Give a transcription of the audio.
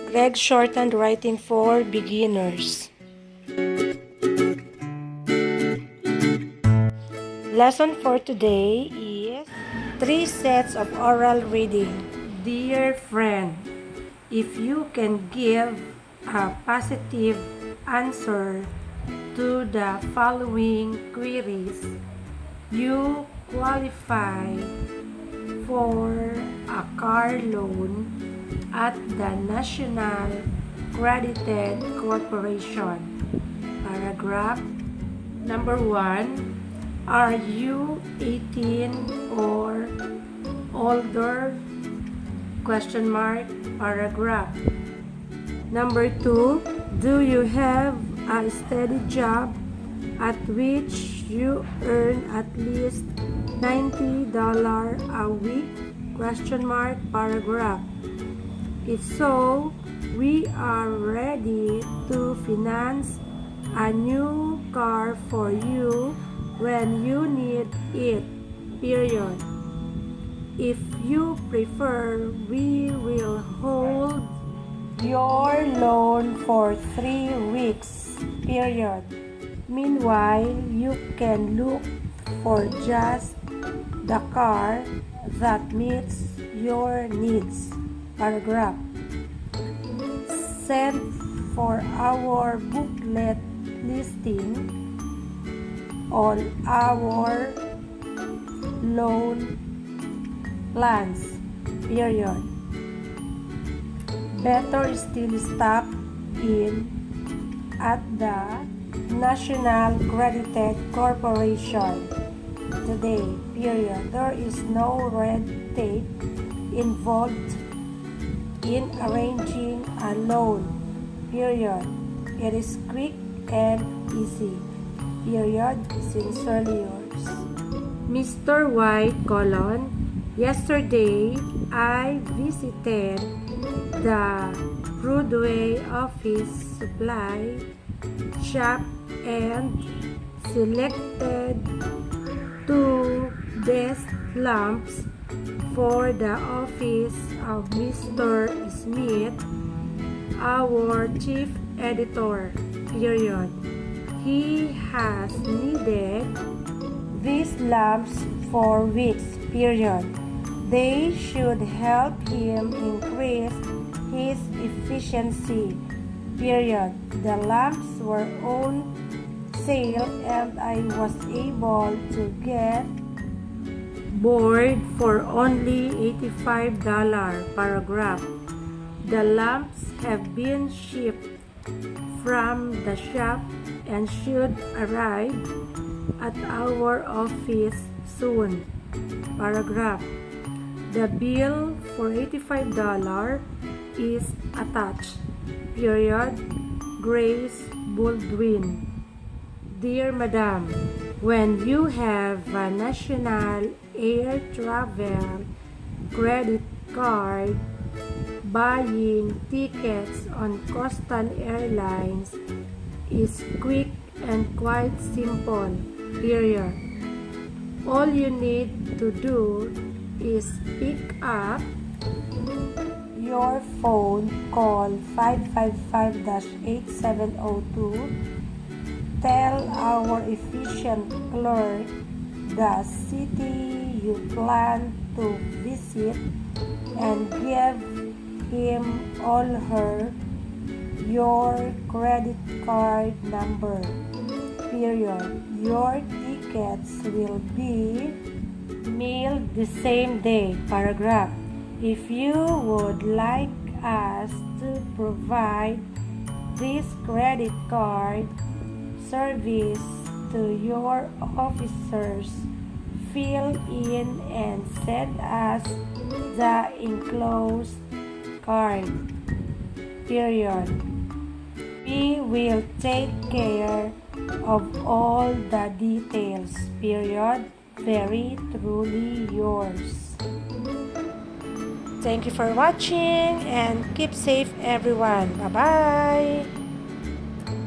Gregg Shorthand Writing for Beginners. Lesson for today is 3 sets of oral reading. Dear friend, if you can give a positive answer to the following queries, you qualify for a car loan at the National Credited Corporation. Paragraph number 1. Are you 18 or older? Question mark. Paragraph number 2. Do you have a steady job at which you earn at least $90 a week? Question mark. Paragraph. If so, we are ready to finance a new car for you when you need it. Period. If you prefer, we will hold your loan for 3 weeks. Period. Meanwhile, you can look for just the car that meets your needs. Paragraph. Send for our booklet listing all our loan plans. Period. Better still stop in at the National Credited Corporation today. Period. There is no red tape involved in arranging a loan. Period. It is quick and easy. Period. Sincerely yours, Mr. White, Yesterday, I visited the Broadway office supply shop and selected 2 desk lamps for the office of Mr. Smith, our chief editor. Period. He has needed these lamps for weeks. Period. They should help him increase his efficiency. Period. The lamps were on sale and I was able to get board for only $85. Paragraph. The lamps have been shipped from the shop and should arrive at our office soon. Paragraph. The bill for $85 is attached. Period. Grace Baldwin. Dear Madam, when you have a national air travel credit card, buying tickets on coastal airlines is quick and quite simple. Period. All you need to do is pick up your phone, call 555-8702, tell our efficient clerk the city you plan to visit, and give him or her your credit card number. Period. Your tickets will be mailed the same day. Paragraph. If you would like us to provide this credit card service to your officers, fill in and send us the enclosed card. Period. We will take care of all the details. Period. Very truly yours. Thank you for watching and keep safe everyone. Bye-bye.